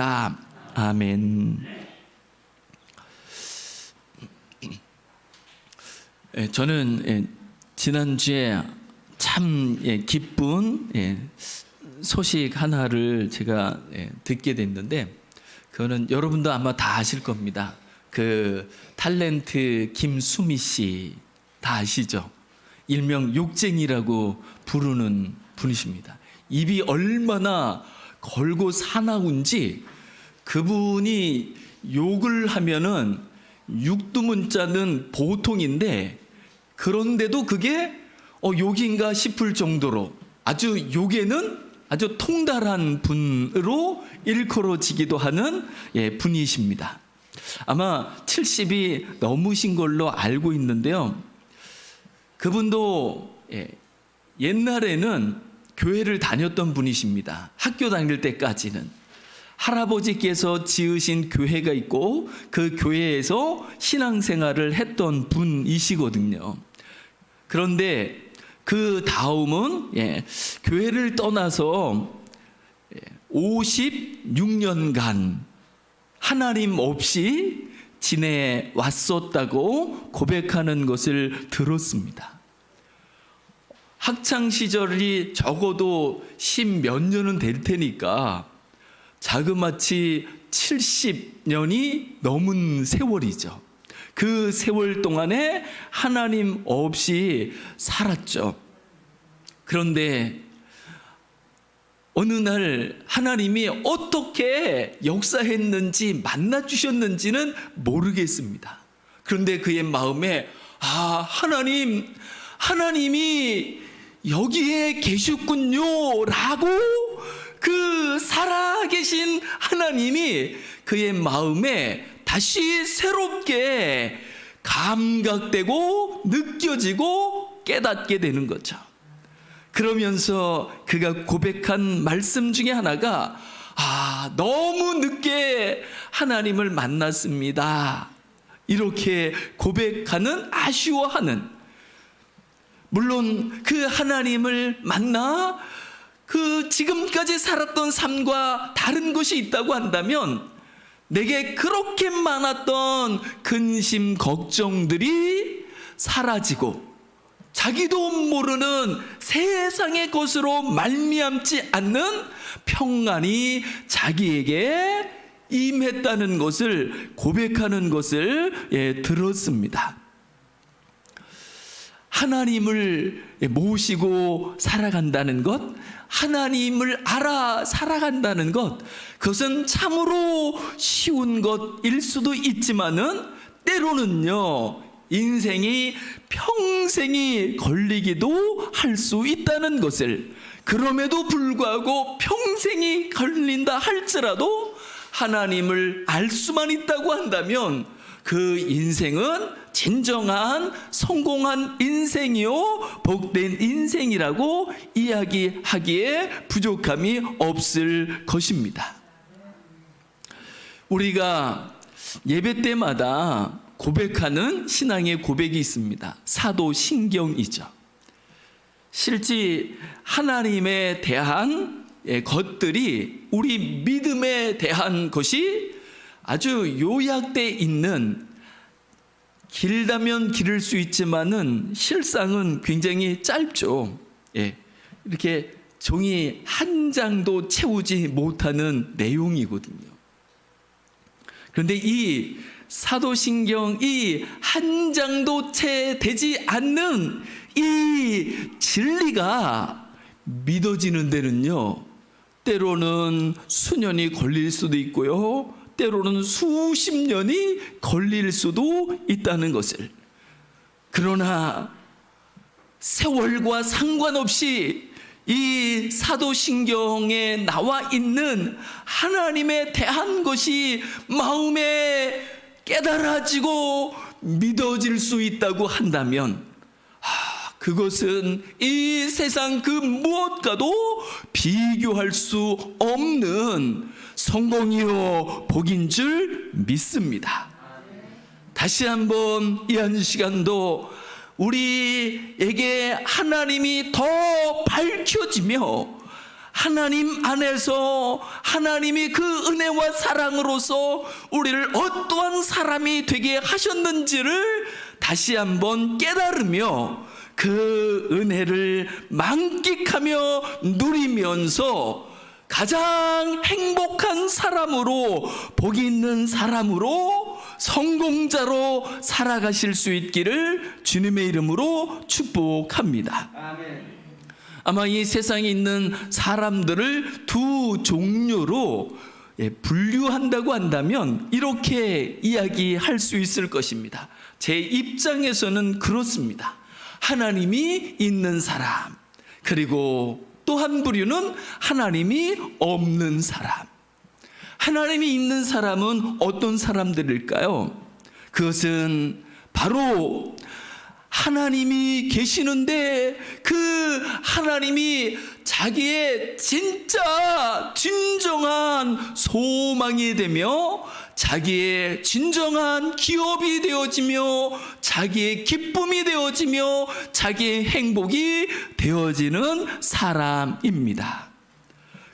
믿습니다. 아멘. 저는 지난주에 참 기쁜 소식 하나를 제가 듣게 됐는데, 그거는 여러분도 아마 다 아실 겁니다. 그 탤런트 김수미 씨 다 아시죠? 일명 욕쟁이라고 부르는 분이십니다. 입이 얼마나 걸고 사나운지, 그분이 욕을 하면은 육두문자는 보통인데, 그런데도 그게 욕인가 싶을 정도로 아주 욕에는 아주 통달한 분으로 일컬어지기도 하는 분이십니다. 아마 70이 넘으신 걸로 알고 있는데요. 그분도 옛날에는 교회를 다녔던 분이십니다. 학교 다닐 때까지는 할아버지께서 지으신 교회가 있고 그 교회에서 신앙생활을 했던 분이시거든요. 그런데 그 다음은 교회를 떠나서 56년간 하나님 없이 지내왔었다고 고백하는 것을 들었습니다. 학창시절이 적어도 10몇 년은 될 테니까 자그마치 70년이 넘은 세월이죠. 그 세월 동안에 하나님 없이 살았죠. 그런데 어느 날 하나님이 어떻게 역사했는지 만나주셨는지는 모르겠습니다. 그런데 그의 마음에 하나님이 여기에 계셨군요 라고, 그 살아계신 하나님이 그의 마음에 다시 새롭게 감각되고 느껴지고 깨닫게 되는 거죠. 그러면서 그가 고백한 말씀 중에 하나가 너무 늦게 하나님을 만났습니다, 이렇게 고백하는, 아쉬워하는, 물론 그 하나님을 만나 그 지금까지 살았던 삶과 다른 것이 있다고 한다면 내게 그렇게 많았던 근심 걱정들이 사라지고 자기도 모르는 세상의 것으로 말미암지 않는 평안이 자기에게 임했다는 것을 고백하는 것을 들었습니다. 하나님을 모시고 살아간다는 것, 하나님을 알아 살아간다는 것, 그것은 참으로 쉬운 것일 수도 있지만은 때로는요, 인생이 평생이 걸리기도 할 수 있다는 것을, 그럼에도 불구하고 평생이 걸린다 할지라도 하나님을 알 수만 있다고 한다면 그 인생은 진정한 성공한 인생이요 복된 인생이라고 이야기하기에 부족함이 없을 것입니다. 우리가 예배 때마다 고백하는 신앙의 고백이 있습니다. 사도신경이죠. 실제 하나님에 대한 것들이, 우리 믿음에 대한 것이 아주 요약되어 있는, 길다면 길을 수 있지만은 실상은 굉장히 짧죠. 이렇게 종이 한 장도 채우지 못하는 내용이거든요. 그런데 이 사도신경이 한 장도 채 되지 않는 이 진리가 믿어지는 데는요, 때로는 수년이 걸릴 수도 있고요, 때로는 수십 년이 걸릴 수도 있다는 것을, 그러나 세월과 상관없이 이 사도신경에 나와 있는 하나님에 대한 것이 마음에 깨달아지고 믿어질 수 있다고 한다면 그것은 이 세상 그 무엇과도 비교할 수 없는 성공이요 복인 줄 믿습니다. 다시 한번 이 한 시간도 우리에게 하나님이 더 밝혀지며 하나님 안에서 하나님이 그 은혜와 사랑으로서 우리를 어떠한 사람이 되게 하셨는지를 다시 한번 깨달으며 그 은혜를 만끽하며 누리면서 가장 행복한 사람으로, 복이 있는 사람으로, 성공자로 살아가실 수 있기를 주님의 이름으로 축복합니다. 아멘. 아마 이 세상에 있는 사람들을 두 종류로 분류한다고 한다면 이렇게 이야기할 수 있을 것입니다. 제 입장에서는 그렇습니다. 하나님이 있는 사람, 그리고 또 한 부류는 하나님이 없는 사람. 하나님이 있는 사람은 어떤 사람들일까요? 그것은 바로 하나님이 계시는데 그 하나님이 자기의 진짜 진정한 소망이 되며 자기의 진정한 기업이 되어지며 자기의 기쁨이 되어지며 자기의 행복이 되어지는 사람입니다.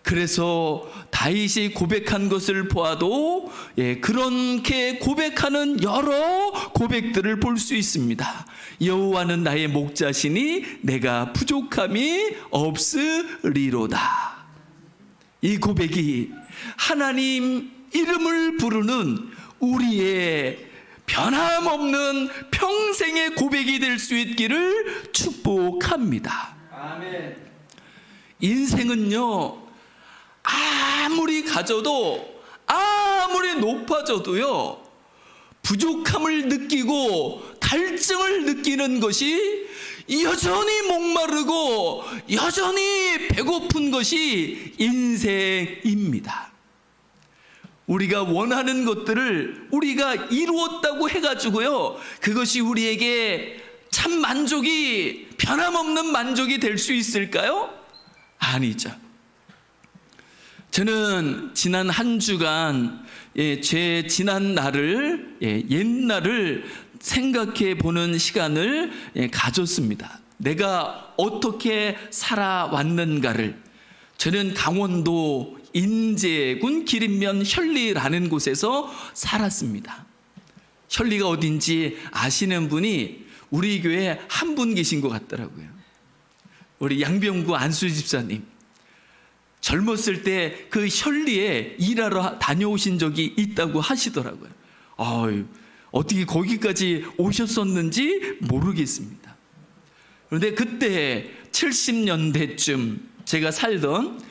그래서 다윗이 고백한 것을 보아도 그렇게 고백하는 여러 고백들을 볼 수 있습니다. 여호와는 나의 목자시니 내가 부족함이 없으리로다. 이 고백이 하나님 이름을 부르는 우리의 변함없는 평생의 고백이 될 수 있기를 축복합니다. 아멘. 인생은요, 아무리 가져도 아무리 높아져도요 부족함을 느끼고 갈증을 느끼는 것이 여전히 목마르고 여전히 배고픈 것이 인생입니다. 우리가 원하는 것들을 우리가 이루었다고 해가지고요 그것이 우리에게 참 만족이, 변함없는 만족이 될 수 있을까요? 아니죠. 저는 지난 한 주간 제 지난 날을, 옛날을 생각해 보는 시간을 가졌습니다. 내가 어떻게 살아왔는가를. 저는 강원도 인제군 기린면 현리라는 곳에서 살았습니다. 현리가 어딘지 아시는 분이 우리 교회에 한 분 계신 것 같더라고요. 우리 양병구 안수 집사님. 젊었을 때 그 현리에 일하러 다녀오신 적이 있다고 하시더라고요. 어떻게 거기까지 오셨었는지 모르겠습니다. 그런데 그때 70년대쯤 제가 살던,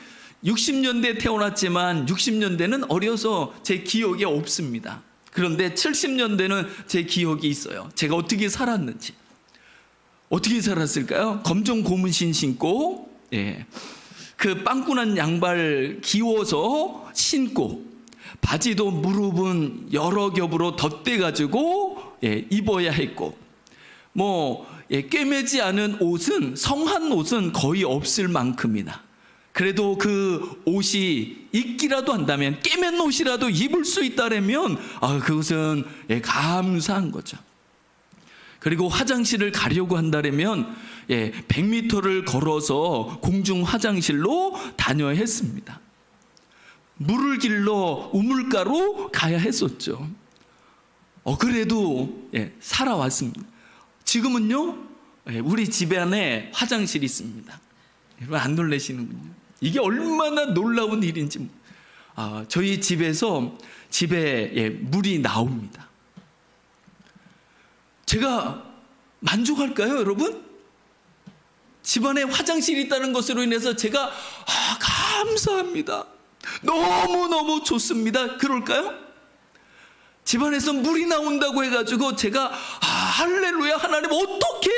60년대 태어났지만 60년대는 어려서 제 기억이 없습니다. 그런데 70년대는 제 기억이 있어요. 제가 어떻게 살았는지. 어떻게 살았을까요? 검정 고무신 신고, 그 빵꾸난 양발 기워서 신고, 바지도 무릎은 여러 겹으로 덧대가지고 입어야 했고, 꿰매지 않은 옷은, 성한 옷은 거의 없을 만큼이나, 그래도 그 옷이 있기라도 한다면, 꿰맨 옷이라도 입을 수 있다면 그것은 감사한 거죠. 그리고 화장실을 가려고 한다면 100m를 걸어서 공중 화장실로 다녀야 했습니다. 물을 길러 우물가로 가야 했었죠. 그래도 살아왔습니다. 지금은요, 우리 집 안에 화장실이 있습니다. 여러분 안 놀라시는군요. 이게 얼마나 놀라운 일인지. 저희 집에 물이 나옵니다. 제가 만족할까요, 여러분? 집안에 화장실이 있다는 것으로 인해서 제가 감사합니다. 너무너무 좋습니다. 그럴까요? 집안에서 물이 나온다고 해가지고 제가 할렐루야, 하나님 어떻게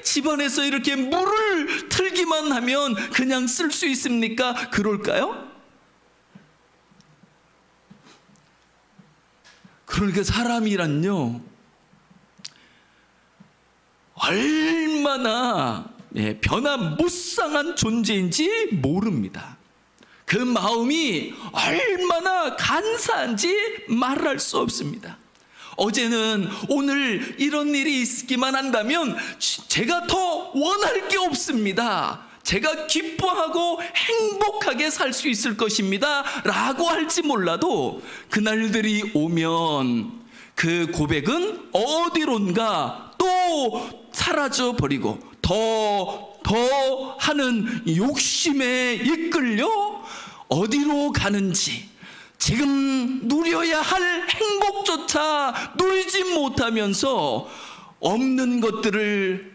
집안에서 이렇게 물을 틀기만 하면 그냥 쓸 수 있습니까? 그럴까요? 그러니까 사람이란요, 얼마나 변화무쌍한 존재인지 모릅니다. 그 마음이 얼마나 감사한지 말할 수 없습니다. 어제는 오늘 이런 일이 있기만 한다면 제가 더 원할 게 없습니다. 제가 기뻐하고 행복하게 살 수 있을 것입니다 라고 할지 몰라도 그날들이 오면 그 고백은 어디론가 또 사라져 버리고 더 하는 욕심에 이끌려 어디로 가는지, 지금 누려야 할 행복조차 누리지 못하면서 없는 것들을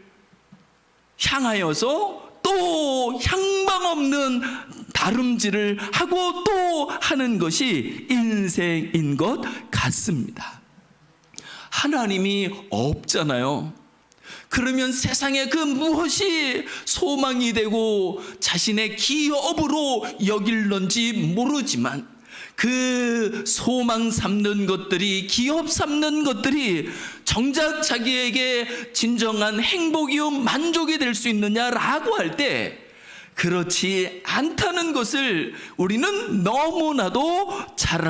향하여서 또 향방 없는 다름질을 하고 또 하는 것이 인생인 것 같습니다. 하나님이 없잖아요. 그러면 세상에 그 무엇이 소망이 되고 자신의 기업으로 여길런지 모르지만 그 소망 삼는 것들이, 기업 삼는 것들이 정작 자기에게 진정한 행복이요 만족이 될 수 있느냐라고 할 때 그렇지 않다는 것을 우리는 너무나도 잘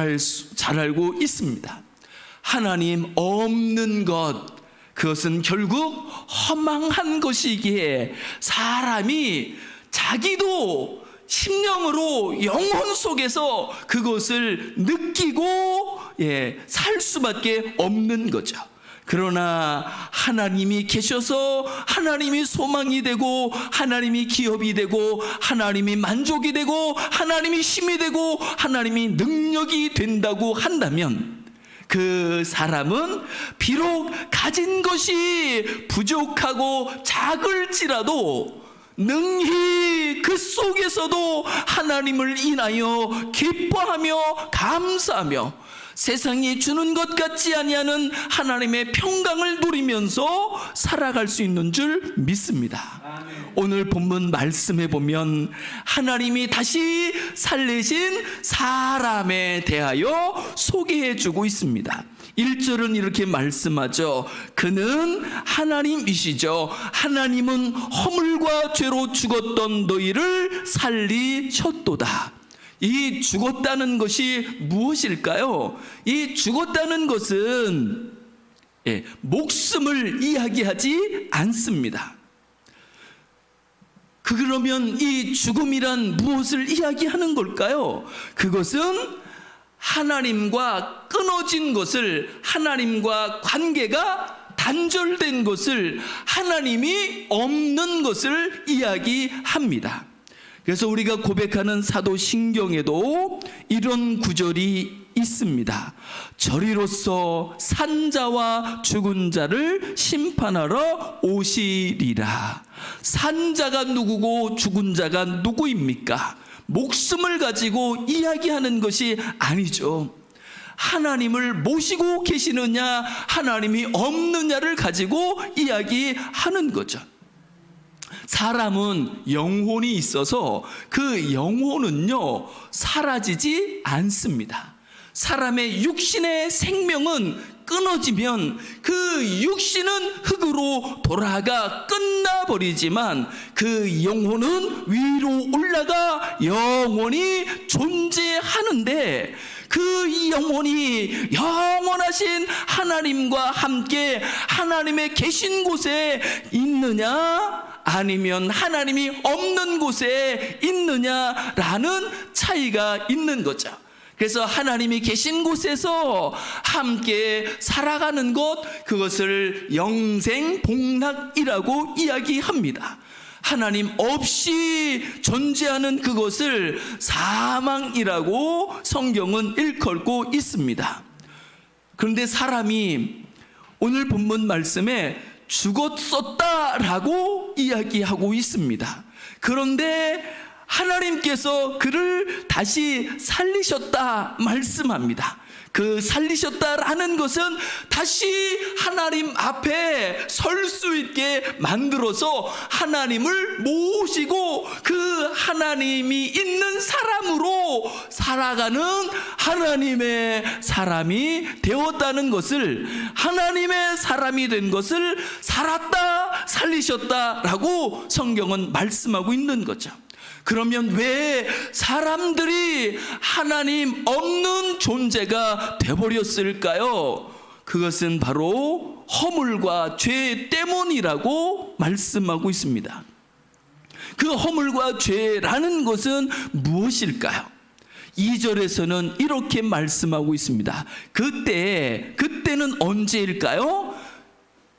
알고 있습니다. 하나님 없는 것, 그것은 결국 허망한 것이기에 사람이 자기도 심령으로 영혼 속에서 그것을 느끼고 살 수밖에 없는 거죠. 그러나 하나님이 계셔서 하나님이 소망이 되고 하나님이 기업이 되고 하나님이 만족이 되고 하나님이 힘이 되고 하나님이 능력이 된다고 한다면 그 사람은 비록 가진 것이 부족하고 작을지라도 능히 그 속에서도 하나님을 인하여 기뻐하며 감사하며 세상이 주는 것 같지 아니하는 하나님의 평강을 누리면서 살아갈 수 있는 줄 믿습니다. 아멘. 오늘 본문 말씀해 보면 하나님이 다시 살리신 사람에 대하여 소개해 주고 있습니다. 1절은 이렇게 말씀하죠. 그는 하나님이시죠. 하나님은 허물과 죄로 죽었던 너희를 살리셨도다. 이 죽었다는 것이 무엇일까요? 이 죽었다는 것은 목숨을 이야기하지 않습니다. 그러면 이 죽음이란 무엇을 이야기하는 걸까요? 그것은 하나님과 끊어진 것을, 하나님과 관계가 단절된 것을, 하나님이 없는 것을 이야기합니다. 그래서 우리가 고백하는 사도신경에도 이런 구절이 있습니다. 저리로서 산자와 죽은 자를 심판하러 오시리라. 산자가 누구고 죽은 자가 누구입니까? 목숨을 가지고 이야기하는 것이 아니죠. 하나님을 모시고 계시느냐 하나님이 없느냐를 가지고 이야기하는 거죠. 사람은 영혼이 있어서 그 영혼은요 사라지지 않습니다. 사람의 육신의 생명은 끊어지면 그 육신은 흙으로 돌아가 끝나버리지만 그 영혼은 위로 올라가 영원히 존재하는데 그 영혼이 영원하신 하나님과 함께 하나님의 계신 곳에 있느냐 아니면 하나님이 없는 곳에 있느냐라는 차이가 있는 거죠. 그래서 하나님이 계신 곳에서 함께 살아가는 것, 그것을 영생복락이라고 이야기합니다. 하나님 없이 존재하는 그것을 사망이라고 성경은 일컬고 있습니다. 그런데 사람이 오늘 본문 말씀에 죽었었다라고 이야기하고 있습니다. 그런데 하나님께서 그를 다시 살리셨다 말씀합니다. 그 살리셨다라는 것은 다시 하나님 앞에 설 수 있게 만들어서 하나님을 모시고 그 하나님이 있는 사람으로 살아가는 하나님의 사람이 되었다는 것을, 하나님의 사람이 된 것을 살았다 살리셨다라고 성경은 말씀하고 있는 거죠. 그러면 왜 사람들이 하나님 없는 존재가 되어버렸을까요? 그것은 바로 허물과 죄 때문이라고 말씀하고 있습니다. 그 허물과 죄라는 것은 무엇일까요? 2절에서는 이렇게 말씀하고 있습니다. 그때는 언제일까요?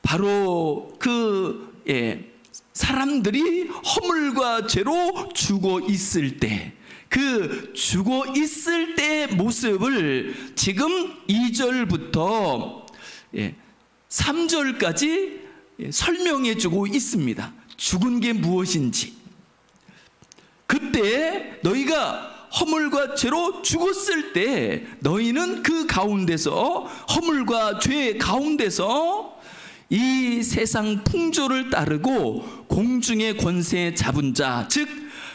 바로 사람들이 허물과 죄로 죽어 있을 때, 그 죽어 있을 때의 모습을 지금 2절부터 3절까지 설명해 주고 있습니다. 죽은 게 무엇인지. 그때 너희가 허물과 죄로 죽었을 때 너희는 그 가운데서, 허물과 죄 가운데서 이 세상 풍조를 따르고 공중의 권세 잡은 자, 즉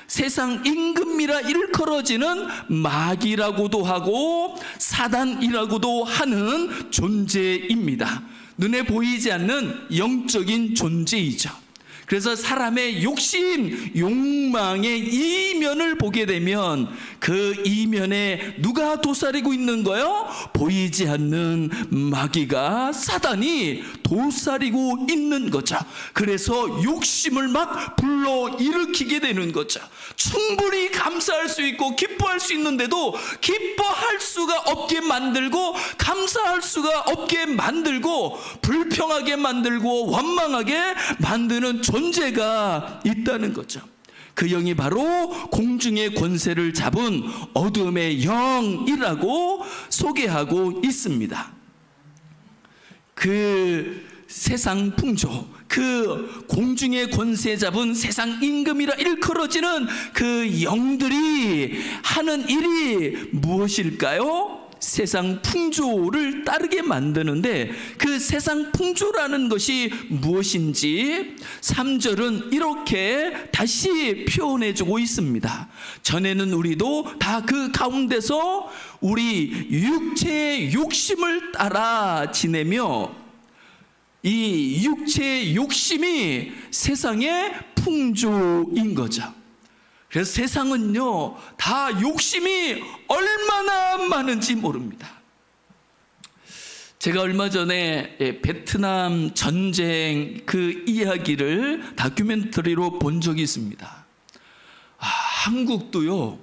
세상 임금이라 일컬어지는 마귀라고도 하고 사단이라고도 하는 존재입니다. 눈에 보이지 않는 영적인 존재이죠. 그래서 사람의 욕심, 욕망의 이면을 보게 되면 그 이면에 누가 도사리고 있는 거요? 보이지 않는 마귀가, 사단이 도사리고 있는 거죠. 그래서 욕심을 막 불러일으키게 되는 거죠. 충분히 감사할 수 있고 기뻐할 수 있는데도 기뻐할 수가 없게 만들고, 감사할 수가 없게 만들고, 불평하게 만들고 원망하게 만드는 존재가 있다는 거죠. 그 영이 바로 공중의 권세를 잡은 어둠의 영이라고 소개하고 있습니다. 그 세상 풍조, 그 공중의 권세 잡은 세상 임금이라 일컬어지는 그 영들이 하는 일이 무엇일까요? 세상 풍조를 따르게 만드는데, 그 세상 풍조라는 것이 무엇인지 3절은 이렇게 다시 표현해 주고 있습니다. 전에는 우리도 다 그 가운데서 우리 육체의 욕심을 따라 지내며, 이 육체의 욕심이 세상의 풍조인 거죠. 그래서 세상은요, 다 욕심이 얼마나 많은지 모릅니다. 제가 얼마 전에 베트남 전쟁 그 이야기를 다큐멘터리로 본 적이 있습니다. 한국도요,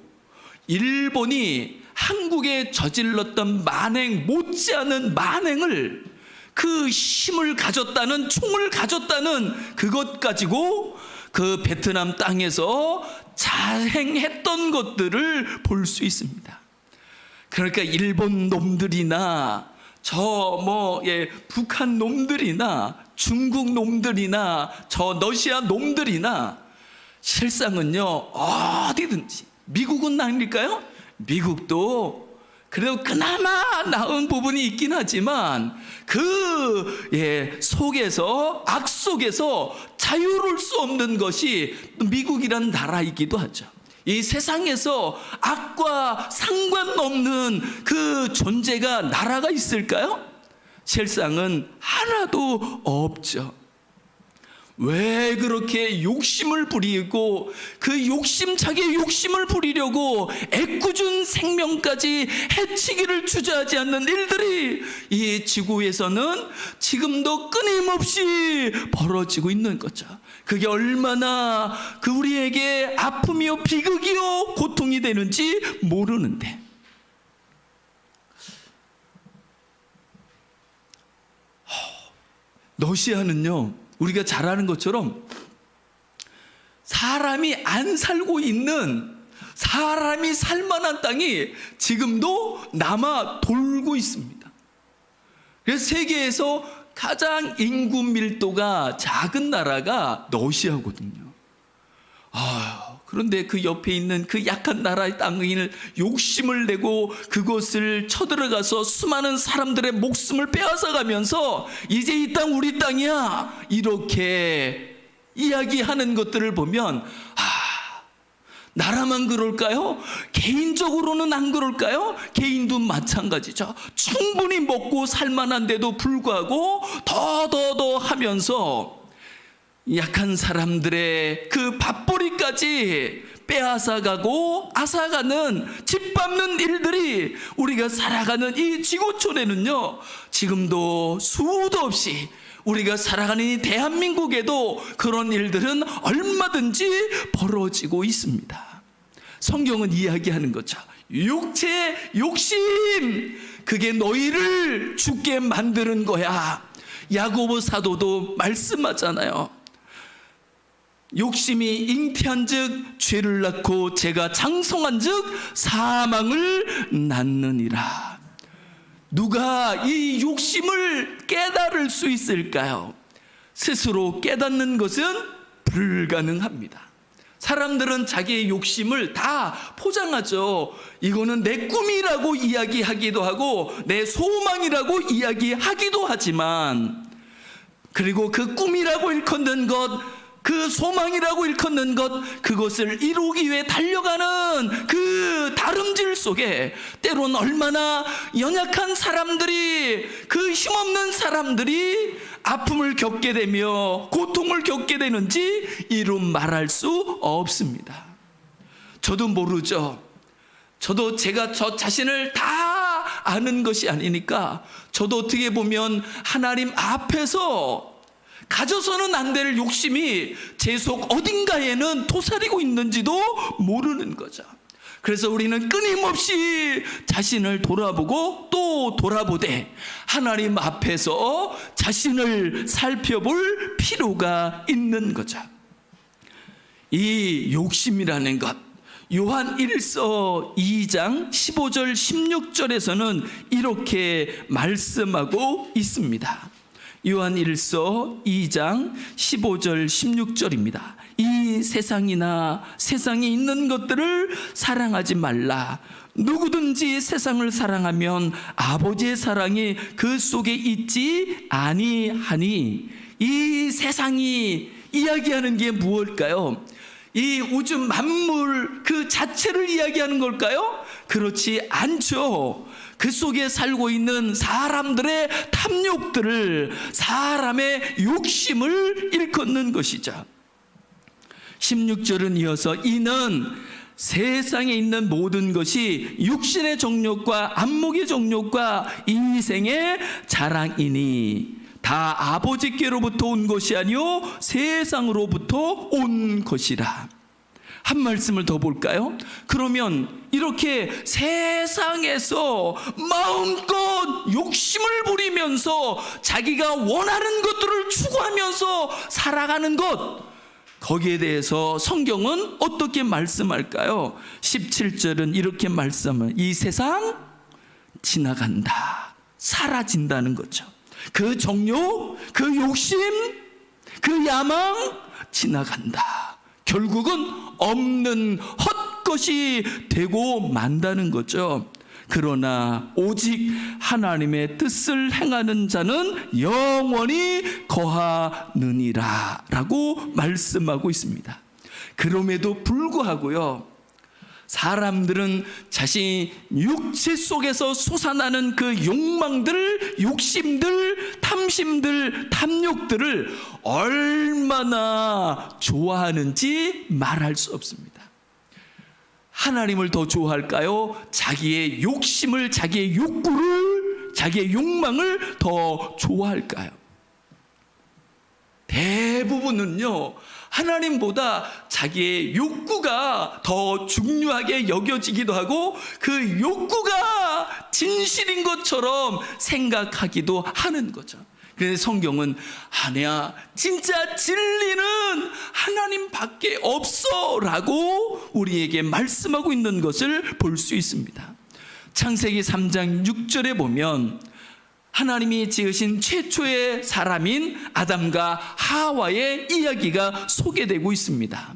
일본이 한국에 저질렀던 만행, 못지않은 만행을, 그 힘을 가졌다는, 총을 가졌다는 그것 가지고 그 베트남 땅에서 자행했던 것들을 볼 수 있습니다. 그러니까 일본 놈들이나 북한 놈들이나 중국 놈들이나 러시아 놈들이나 실상은요, 어디든지, 미국은 아닐까요? 미국도 그래도 그나마 나은 부분이 있긴 하지만 속에서, 악 속에서 자유로울 수 없는 것이 미국이란 나라이기도 하죠. 이 세상에서 악과 상관없는 그 존재가, 나라가 있을까요? 실상은 하나도 없죠. 왜 그렇게 욕심을 부리고, 그 욕심, 자기의 욕심을 부리려고 애꿎은 생명까지 해치기를 주저하지 않는 일들이 이 지구에서는 지금도 끊임없이 벌어지고 있는 거죠. 그게 얼마나 우리에게 아픔이요, 비극이요, 고통이 되는지 모르는데, 러시아는요, 우리가 잘 아는 것처럼 사람이 안 살고 있는, 사람이 살만한 땅이 지금도 남아 돌고 있습니다. 그래서 세계에서 가장 인구 밀도가 작은 나라가 러시아거든요. 그런데 그 옆에 있는 그 약한 나라의 땅을 욕심을 내고 그곳을 쳐들어가서 수많은 사람들의 목숨을 빼앗아가면서 이제 이 땅 우리 땅이야, 이렇게 이야기하는 것들을 보면 나라만 그럴까요? 개인적으로는 안 그럴까요? 개인도 마찬가지죠. 충분히 먹고 살만한데도 불구하고 더 하면서 약한 사람들의 그 밥벌이까지 빼앗아가고 앗아가는, 짓밟는 일들이 우리가 살아가는 이 지구촌에는요, 지금도 수도 없이 우리가 살아가는 이 대한민국에도 그런 일들은 얼마든지 벌어지고 있습니다. 성경은 이야기하는 거죠. 육체의 욕심, 그게 너희를 죽게 만드는 거야. 야고보 사도도 말씀하잖아요. 욕심이 잉태한즉 죄를 낳고 죄가 장성한즉 사망을 낳느니라. 누가 이 욕심을 깨달을 수 있을까요? 스스로 깨닫는 것은 불가능합니다. 사람들은 자기의 욕심을 다 포장하죠. 이거는 내 꿈이라고 이야기하기도 하고 내 소망이라고 이야기하기도 하지만, 그리고 그 꿈이라고 일컫는 것, 그 소망이라고 일컫는 것, 그것을 이루기 위해 달려가는 그 다름질 속에 때론 얼마나 연약한 사람들이, 그 힘없는 사람들이 아픔을 겪게 되며 고통을 겪게 되는지 이루 말할 수 없습니다. 저도 모르죠. 저도 제가 저 자신을 다 아는 것이 아니니까 저도 어떻게 보면 하나님 앞에서 가져서는 안 될 욕심이 제 속 어딘가에는 도사리고 있는지도 모르는 거죠. 그래서 우리는 끊임없이 자신을 돌아보고 또 돌아보되 하나님 앞에서 자신을 살펴볼 필요가 있는 거죠. 이 욕심이라는 것, 요한 1서 2장 15절 16절에서는 이렇게 말씀하고 있습니다. 요한 1서 2장 15절 16절입니다. 이 세상이나 세상에 있는 것들을 사랑하지 말라. 누구든지 세상을 사랑하면 아버지의 사랑이 그 속에 있지 아니하니. 이 세상이 이야기하는 게 무엇일까요? 이 우주 만물 그 자체를 이야기하는 걸까요? 그렇지 않죠. 그 속에 살고 있는 사람들의 탐욕들을, 사람의 욕심을 일컫는 것이죠. 16절은 이어서 이는 세상에 있는 모든 것이 육신의 정욕과 안목의 정욕과 인생의 자랑이니 다 아버지께로부터 온 것이 아니요 세상으로부터 온 것이라. 한 말씀을 더 볼까요? 그러면 이렇게 세상에서 마음껏 욕심을 부리면서 자기가 원하는 것들을 추구하면서 살아가는 것, 거기에 대해서 성경은 어떻게 말씀할까요? 17절은 이렇게 말씀을, 이 세상 지나간다, 사라진다는 거죠. 그 정욕, 그 욕심, 그 야망 지나간다. 결국은 없는 헛것이 되고 만다는 거죠. 그러나 오직 하나님의 뜻을 행하는 자는 영원히 거하느니라 라고 말씀하고 있습니다. 그럼에도 불구하고요, 사람들은 자신이 육체 속에서 솟아나는 그 욕망들, 욕심들, 탐심들, 탐욕들을 얼마나 좋아하는지 말할 수 없습니다. 하나님을 더 좋아할까요? 자기의 욕심을, 자기의 욕구를, 자기의 욕망을 더 좋아할까요? 대부분은요, 하나님보다 자기의 욕구가 더 중요하게 여겨지기도 하고 그 욕구가 진실인 것처럼 생각하기도 하는 거죠. 그래서 성경은 아니야, 진짜 진리는 하나님밖에 없어 라고 우리에게 말씀하고 있는 것을 볼 수 있습니다. 창세기 3장 6절에 보면 하나님이 지으신 최초의 사람인 아담과 하와의 이야기가 소개되고 있습니다.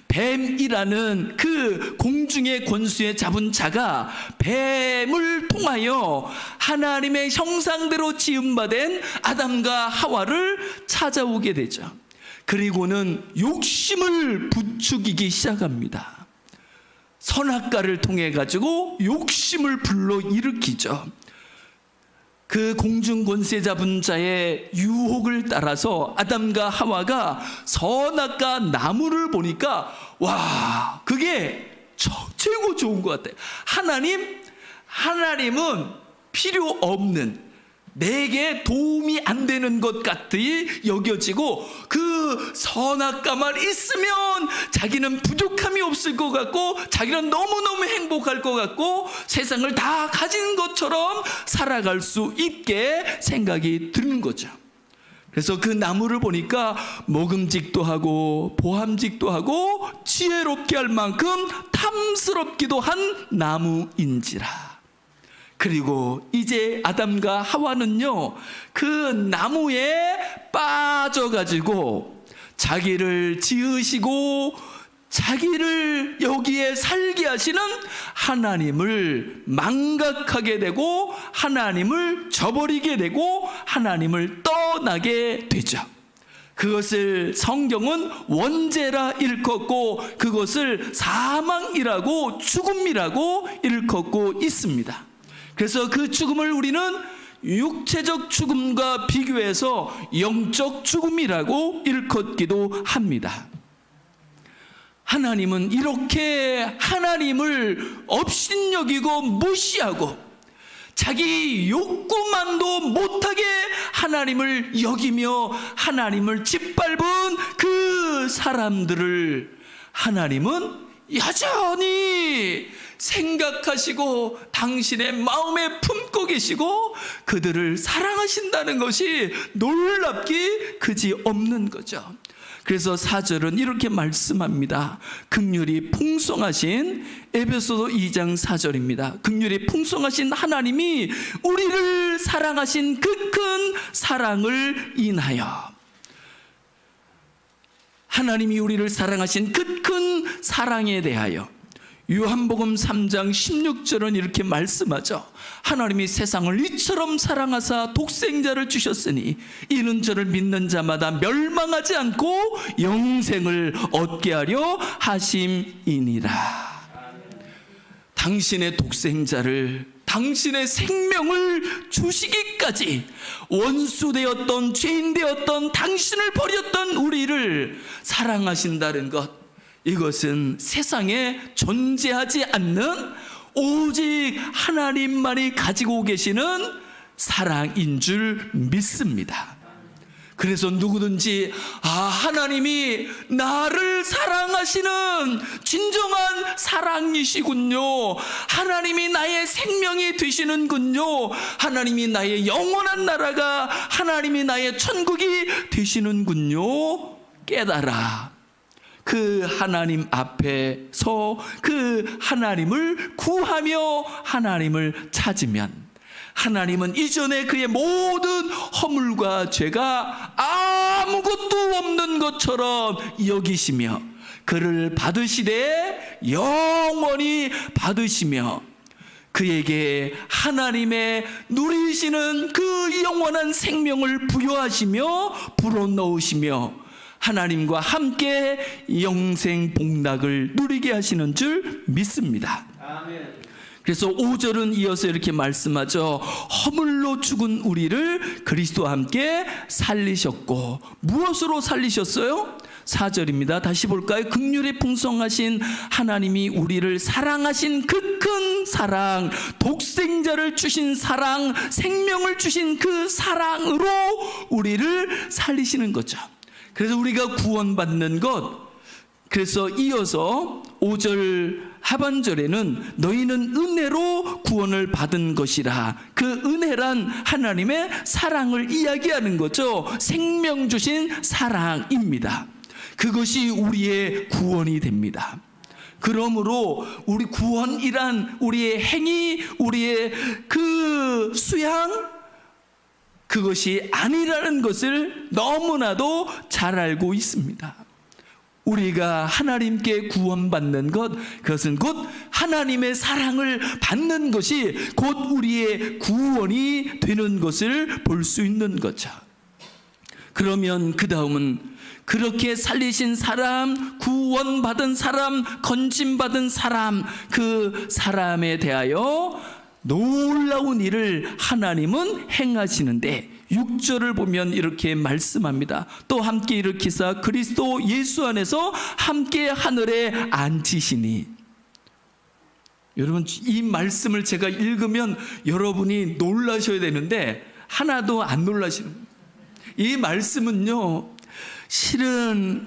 뱀이라는 그 공중의 권수에 잡은 자가 뱀을 통하여 하나님의 형상대로 지음받은 아담과 하와를 찾아오게 되죠. 그리고는 욕심을 부추기기 시작합니다. 선악과를 통해 가지고 욕심을 불러일으키죠. 그 공중 권세 잡은 자의 유혹을 따라서 아담과 하와가 선악과 나무를 보니까 와, 그게 최고 좋은 것 같아요. 하나님은 필요 없는, 내게 도움이 안 되는 것 같이 여겨지고 그 선악과만 있으면 자기는 부족함이 없을 것 같고 자기는 너무너무 행복할 것 같고 세상을 다 가진 것처럼 살아갈 수 있게 생각이 드는 거죠. 그래서 그 나무를 보니까 먹음직도 하고 보함직도 하고 지혜롭게 할 만큼 탐스럽기도 한 나무인지라. 그리고 이제 아담과 하와는요, 그 나무에 빠져가지고 자기를 지으시고 자기를 여기에 살게 하시는 하나님을 망각하게 되고 하나님을 저버리게 되고 하나님을 떠나게 되죠. 그것을 성경은 원죄라 일컫고 그것을 사망이라고 죽음이라고 일컫고 있습니다. 그래서 그 죽음을 우리는 육체적 죽음과 비교해서 영적 죽음이라고 일컫기도 합니다. 하나님은 이렇게 하나님을 업신여기고 무시하고 자기 욕구만도 못하게 하나님을 여기며 하나님을 짓밟은 그 사람들을 하나님은 여전히 생각하시고 당신의 마음에 품고 계시고 그들을 사랑하신다는 것이 놀랍기 그지 없는 거죠. 그래서 4절은 이렇게 말씀합니다. 긍휼이 풍성하신, 에베소서 2장 4절입니다. 긍휼이 풍성하신 하나님이 우리를 사랑하신 그 큰 사랑을 인하여, 하나님이 우리를 사랑하신 그 큰 사랑에 대하여 요한복음 3장 16절은 이렇게 말씀하죠. 하나님이 세상을 이처럼 사랑하사 독생자를 주셨으니 이는 저를 믿는 자마다 멸망하지 않고 영생을 얻게 하려 하심이니라. 당신의 독생자를, 당신의 생명을 주시기까지 원수되었던, 죄인되었던 당신을 버렸던 우리를 사랑하신다는 것, 이것은 세상에 존재하지 않는 오직 하나님만이 가지고 계시는 사랑인 줄 믿습니다. 그래서 누구든지 하나님이 나를 사랑하시는 진정한 사랑이시군요, 하나님이 나의 생명이 되시는군요, 하나님이 나의 영원한 나라가, 하나님이 나의 천국이 되시는군요, 깨달아 그 하나님 앞에서 그 하나님을 구하며 하나님을 찾으면 하나님은 이전에 그의 모든 허물과 죄가 아무것도 없는 것처럼 여기시며 그를 받으시되 영원히 받으시며 그에게 하나님의 누리시는 그 영원한 생명을 부여하시며 불어넣으시며 하나님과 함께 영생 복락을 누리게 하시는 줄 믿습니다. 아멘. 그래서 5절은 이어서 이렇게 말씀하죠. 허물로 죽은 우리를 그리스도와 함께 살리셨고, 무엇으로 살리셨어요? 4절입니다. 다시 볼까요? 긍휼이 풍성하신 하나님이 우리를 사랑하신 그 큰 사랑, 독생자를 주신 사랑, 생명을 주신 그 사랑으로 우리를 살리시는 거죠. 그래서 우리가 구원받는 것, 그래서 이어서 5절 하반절에는 너희는 은혜로 구원을 받은 것이라, 그 은혜란 하나님의 사랑을 이야기하는 거죠. 생명 주신 사랑입니다. 그것이 우리의 구원이 됩니다. 그러므로 우리 구원이란 우리의 행위, 우리의 그 수양, 그것이 아니라는 것을 너무나도 잘 알고 있습니다. 우리가 하나님께 구원받는 것, 그것은 곧 하나님의 사랑을 받는 것이 곧 우리의 구원이 되는 것을 볼 수 있는 거죠. 그러면 그 다음은 그렇게 살리신 사람, 구원받은 사람, 건짐받은 사람, 그 사람에 대하여 놀라운 일을 하나님은 행하시는데 6절을 보면 이렇게 말씀합니다. 또 함께 일으키사 그리스도 예수 안에서 함께 하늘에 앉히시니. 여러분, 이 말씀을 제가 읽으면 여러분이 놀라셔야 되는데 하나도 안 놀라시는 거예요. 이 말씀은요, 실은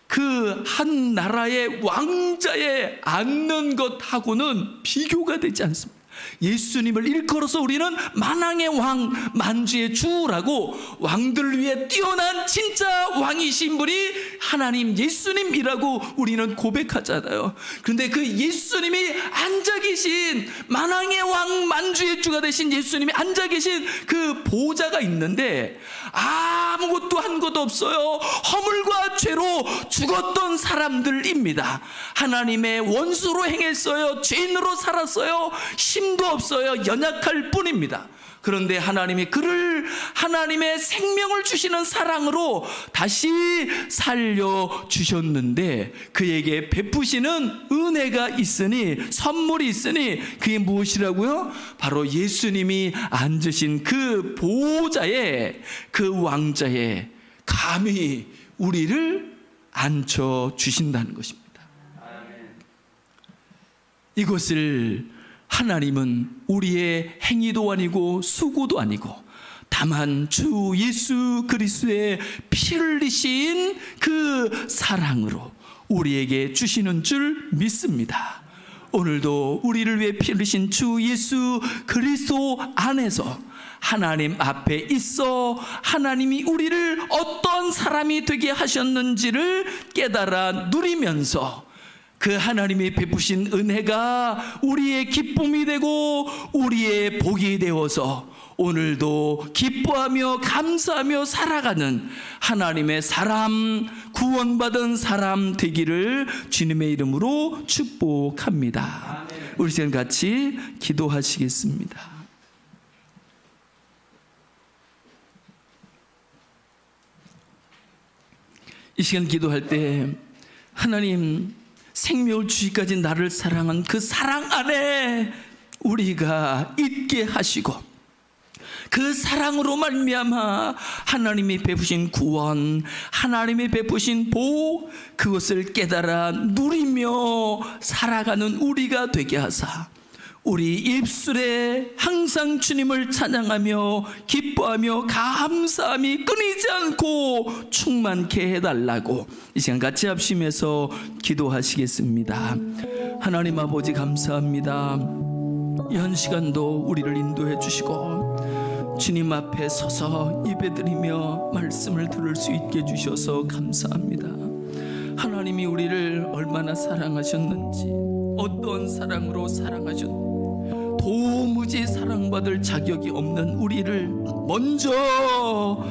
그 한 나라의 왕자에 앉는 것하고는 비교가 되지 않습니다. 예수님을 일컬어서 우리는 만왕의 왕, 만주의 주라고 왕들 위에 뛰어난 진짜 왕이신 분이 하나님 예수님이라고 우리는 고백하잖아요. 그런데 그 예수님이 앉아 계신, 만왕의 왕, 만주의 주가 되신 예수님이 앉아 계신 그 보좌가 있는데 아무것도 한 것도 없어요. 허물과 죄로 죽었던 사람들입니다. 하나님의 원수로 행했어요. 죄인으로 살았어요. 힘도 없어요. 연약할 뿐입니다. 그런데 하나님이 그를 하나님의 생명을 주시는 사랑으로 다시 살려주셨는데 그에게 베푸시는 은혜가 있으니, 선물이 있으니, 그게 무엇이라고요? 바로 예수님이 앉으신 그 보좌에, 그 왕자에 감히 우리를 앉혀주신다는 것입니다. 이것을 하나님은 우리의 행위도 아니고 수고도 아니고 다만 주 예수 그리스도의 피를 흘리신 그 사랑으로 우리에게 주시는 줄 믿습니다. 오늘도 우리를 위해 피 흘리신 주 예수 그리스도 안에서 하나님 앞에 있어 하나님이 우리를 어떤 사람이 되게 하셨는지를 깨달아 누리면서 그 하나님이 베푸신 은혜가 우리의 기쁨이 되고 우리의 복이 되어서 오늘도 기뻐하며 감사하며 살아가는 하나님의 사람, 구원받은 사람 되기를 주님의 이름으로 축복합니다. 우리 시간 같이 기도하시겠습니다. 이 시간 기도할 때 하나님, 생명을 주시기까지 나를 사랑한 그 사랑 안에 우리가 있게 하시고 그 사랑으로 말미암아 하나님이 베푸신 구원, 하나님이 베푸신 복, 그것을 깨달아 누리며 살아가는 우리가 되게 하사 우리 입술에 항상 주님을 찬양하며 기뻐하며 감사함이 끊이지 않고 충만케 해달라고 이 시간 같이 합심해서 기도하시겠습니다. 하나님 아버지 감사합니다. 이 한 시간도 우리를 인도해 주시고 주님 앞에 서서 예배드리며 말씀을 들을 수 있게 해주셔서 감사합니다. 하나님이 우리를 얼마나 사랑하셨는지, 어떤 사랑으로 사랑하셨는지, 도무지 사랑받을 자격이 없는 우리를 먼저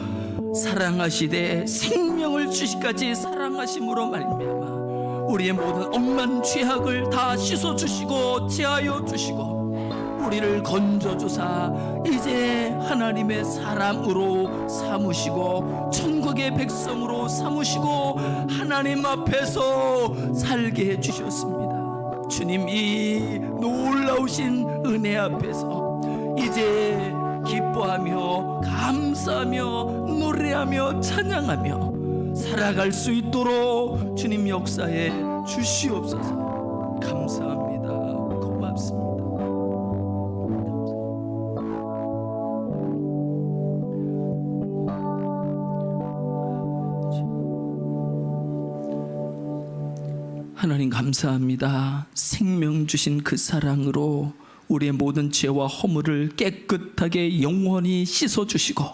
사랑하시되 생명을 주시기까지 사랑하심으로 말미암아 우리의 모든 억만 죄악을 다 씻어주시고 제하여 주시고 우리를 건져주사 이제 하나님의 사람으로 삼으시고 천국의 백성으로 삼으시고 하나님 앞에서 살게 해주셨습니다. 주님, 이 놀라우신 은혜 앞에서 이제 기뻐하며 감사하며 노래하며 찬양하며 살아갈 수 있도록 주님 역사해 주시옵소서. 감사합니다. 고맙습니다. 하나님 감사합니다. 생명 주신 그 사랑으로 우리의 모든 죄와 허물을 깨끗하게 영원히 씻어주시고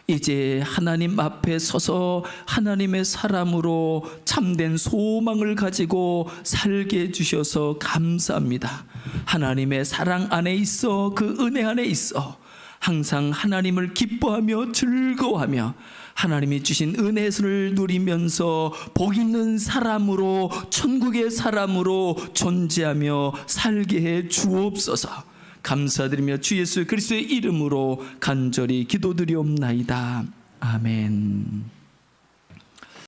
이제 하나님 앞에 서서 하나님의 사람으로 참된 소망을 가지고 살게 해주셔서 감사합니다. 하나님의 사랑 안에 있어, 그 은혜 안에 있어 항상 하나님을 기뻐하며 즐거워하며 하나님이 주신 은혜를 누리면서 복 있는 사람으로, 천국의 사람으로 존재하며 살게 해 주옵소서. 감사드리며 주 예수 그리스도의 이름으로 간절히 기도드리옵나이다. 아멘.